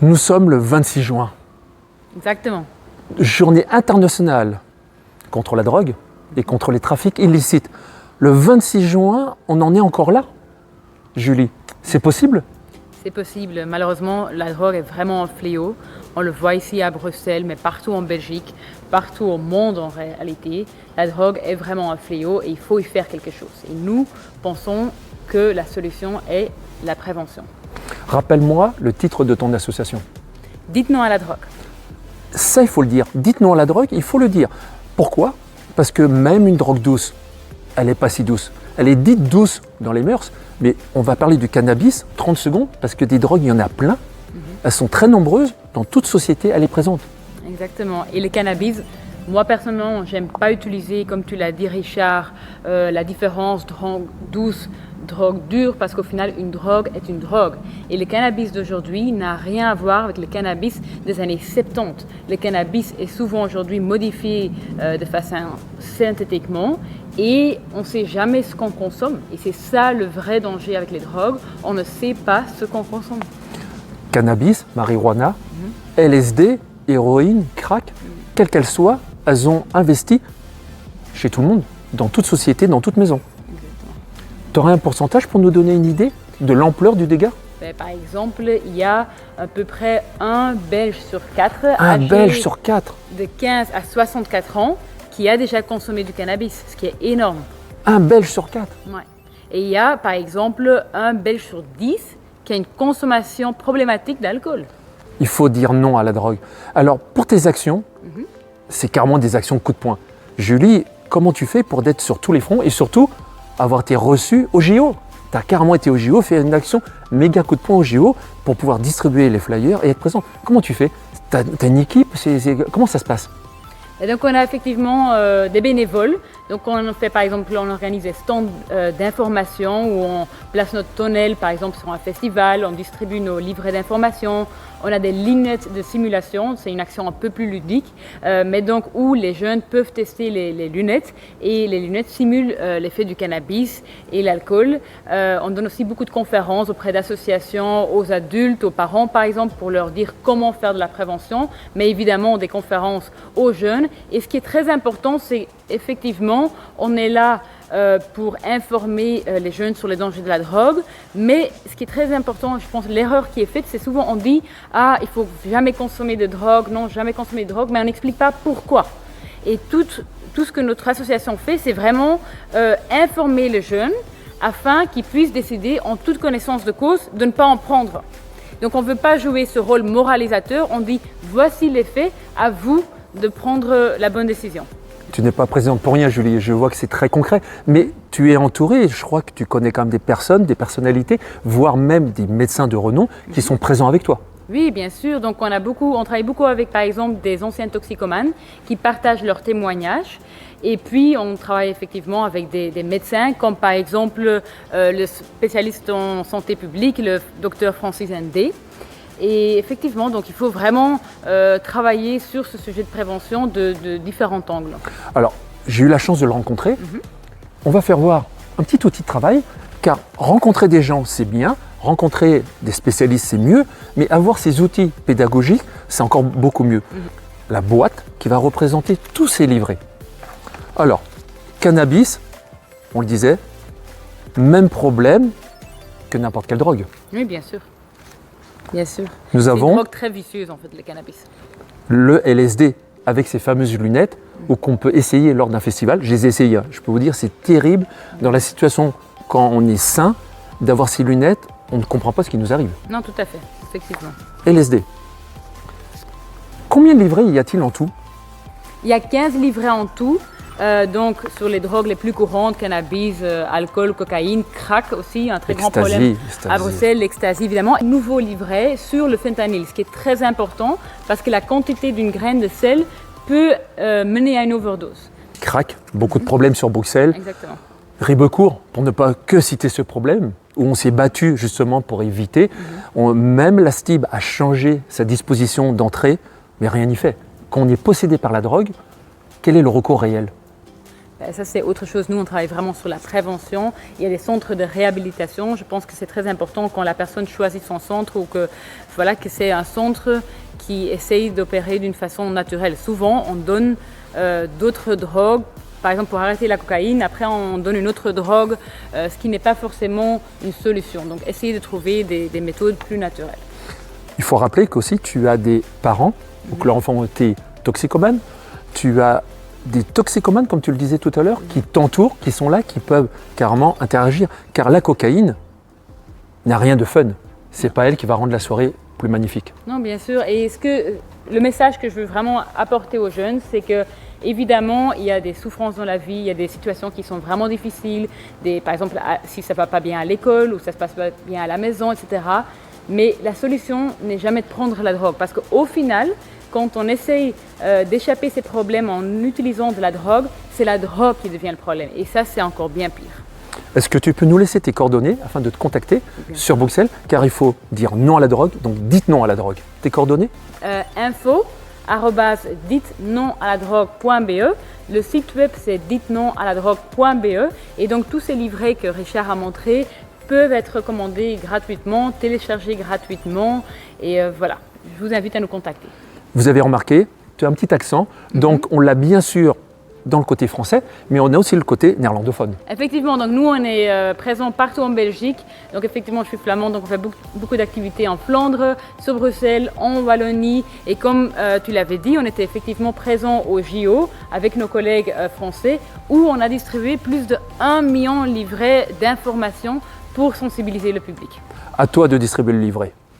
Nous sommes le 26 juin, Exactement. journée internationale contre la drogue et contre les trafics illicites. Le 26 juin, on en est encore là, Julie. C'est possible? C'est possible. Malheureusement, la drogue est vraiment un fléau. On le voit ici à Bruxelles, mais partout en Belgique, partout au monde en réalité. La drogue est vraiment un fléau et il faut y faire quelque chose. Et nous pensons que la solution est la prévention. Rappelle-moi le titre de ton association. Dites non à la drogue. Ça, il faut le dire. Dites non à la drogue, il faut le dire. Pourquoi? Parce que même une drogue douce, elle n'est pas si douce. Elle est dite douce dans les mœurs, mais on va parler du cannabis, 30 secondes, parce que des drogues, il y en a plein. Elles sont très nombreuses, dans toute société, elle est présente. Exactement. Et le cannabis, moi personnellement, j'aime pas utiliser, comme tu l'as dit Richard, la différence drogue douce, drogue dure, parce qu'au final, une drogue est une drogue. Et le cannabis d'aujourd'hui n'a rien à voir avec le cannabis des années 70. Le cannabis est souvent aujourd'hui modifié de façon synthétiquement et on ne sait jamais ce qu'on consomme. Et c'est ça le vrai danger avec les drogues, on ne sait pas ce qu'on consomme. Cannabis, marijuana, LSD, héroïne, crack, quelles qu'elles soient, elles ont investi chez tout le monde, dans toute société, dans toute maison. Tu aurais un pourcentage pour nous donner une idée de l'ampleur du dégât? Par exemple, il y a à peu près un Belge sur 4 Un âgé Belge sur 4. de 15 à 64 ans qui a déjà consommé du cannabis, ce qui est énorme. Un Belge sur 4. Ouais. Et il y a par exemple un Belge sur 10 qui a une consommation problématique d'alcool. Il faut dire non à la drogue. Alors, pour tes actions, c'est carrément des actions coup de poing. Julie, comment tu fais pour être sur tous les fronts et surtout avoir été reçue au JO? Tu as carrément été au JO, fait une action méga coup de poing au JO pour pouvoir distribuer les flyers et être présent. Comment tu fais? Tu as une équipe? Comment ça se passe? Et donc on a effectivement des bénévoles. Donc on fait par exemple, on organise des stands d'information où on place notre tonnelle par exemple sur un festival, on distribue nos livrets d'information. On a des lunettes de simulation, c'est une action un peu plus ludique, mais donc où les jeunes peuvent tester les lunettes et les lunettes simulent l'effet du cannabis et l'alcool. On donne aussi beaucoup de conférences auprès d'associations, aux adultes, aux parents par exemple, pour leur dire comment faire de la prévention, mais évidemment des conférences aux jeunes. Et ce qui est très important, c'est effectivement, on est là pour informer les jeunes sur les dangers de la drogue. Mais ce qui est très important, je pense, l'erreur qui est faite, c'est souvent on dit « Ah, il faut jamais consommer de drogue, non, jamais consommer de drogue », mais on n'explique pas pourquoi. Et tout ce que notre association fait, c'est vraiment informer les jeunes afin qu'ils puissent décider en toute connaissance de cause de ne pas en prendre. Donc on ne veut pas jouer ce rôle moralisateur, on dit « Voici les faits, à vous de prendre la bonne décision ». Tu n'es pas présente pour rien, Julie. Je vois que c'est très concret. Mais tu es entourée, je crois que tu connais quand même des personnes, des personnalités, voire même des médecins de renom qui sont présents avec toi. Oui, bien sûr. Donc on travaille beaucoup avec, par exemple, des anciens toxicomanes qui partagent leurs témoignages. Et puis on travaille effectivement avec des médecins, comme par exemple le spécialiste en santé publique, le docteur Francis Ndé. Et effectivement, donc il faut vraiment travailler sur ce sujet de prévention de différents angles. Alors, j'ai eu la chance de le rencontrer. On va faire voir un petit outil de travail, car rencontrer des gens, c'est bien, rencontrer des spécialistes, c'est mieux, mais avoir ces outils pédagogiques, c'est encore beaucoup mieux. La boîte qui va représenter tous ces livrets. Alors, cannabis, on le disait, même problème que n'importe quelle drogue. Oui, bien sûr. Bien sûr. Nous C'est avons une drogue très vicieuse en fait, le cannabis. le LSD avec ses fameuses lunettes ou qu'on peut essayer lors d'un festival. Je les ai essayées. Je peux vous dire, c'est terrible dans la situation quand on est sain d'avoir ces lunettes. On ne comprend pas ce qui nous arrive. Non, tout à fait, effectivement. LSD. Combien de livrets y a-t-il en tout? Il y a 15 livrets en tout. Donc sur les drogues les plus courantes, cannabis, alcool, cocaïne, crack aussi, un très grand problème à Bruxelles, l'ecstasy évidemment. Nouveau livret sur le fentanyl, ce qui est très important parce que la quantité d'une graine de sel peut mener à une overdose. Crack, beaucoup de problèmes sur Bruxelles. Exactement. Ribecourt, pour ne pas que citer ce problème, où on s'est battu justement pour éviter. Même la STIB a changé sa disposition d'entrée, mais rien n'y fait. Quand on est possédé par la drogue, quel est le recours réel? Ça, c'est autre chose. Nous, on travaille vraiment sur la prévention. Il y a des centres de réhabilitation. Je pense que c'est très important quand la personne choisit son centre ou que c'est un centre qui essaye d'opérer d'une façon naturelle. Souvent, on donne d'autres drogues. Par exemple, pour arrêter la cocaïne, après on donne une autre drogue, ce qui n'est pas forcément une solution. Donc, essayez de trouver des méthodes plus naturelles. Il faut rappeler qu'aussi tu as des parents, donc leur enfant était toxicomane, tu as des toxicomanes, comme tu le disais tout à l'heure, qui t'entourent, qui sont là, qui peuvent carrément interagir. Car la cocaïne n'a rien de fun. C'est pas elle qui va rendre la soirée plus magnifique. Non, bien sûr. Et le message que je veux vraiment apporter aux jeunes, c'est que évidemment, il y a des souffrances dans la vie, il y a des situations qui sont vraiment difficiles, par exemple, si ça ne va pas bien à l'école ou ça ne se passe pas bien à la maison, etc. Mais la solution n'est jamais de prendre la drogue, parce qu'au final, quand on essaye d'échapper ces problèmes en utilisant de la drogue, c'est la drogue qui devient le problème. Et ça, c'est encore bien pire. Est-ce que tu peux nous laisser tes coordonnées afin de te contacter sur Bruxelles? Car il faut dire non à la drogue, donc dites non à la drogue. Tes coordonnées? info@dites-non-à-la-drogue.be. Le site web, c'est dites-non-à-la-drogue.be. Et donc, tous ces livrets que Richard a montrés peuvent être commandés gratuitement, téléchargés gratuitement. Et voilà, je vous invite à nous contacter. Vous avez remarqué, tu as un petit accent, donc on l'a bien sûr dans le côté français, mais on a aussi le côté néerlandophone. Effectivement, donc nous on est présents partout en Belgique. Donc effectivement, je suis flamande, donc on fait beaucoup d'activités en Flandre, sur Bruxelles, en Wallonie. Et comme tu l'avais dit, on était effectivement présents au JO avec nos collègues français, où on a distribué plus de 1 million de livrets d'informations pour sensibiliser le public. À toi de distribuer le livret.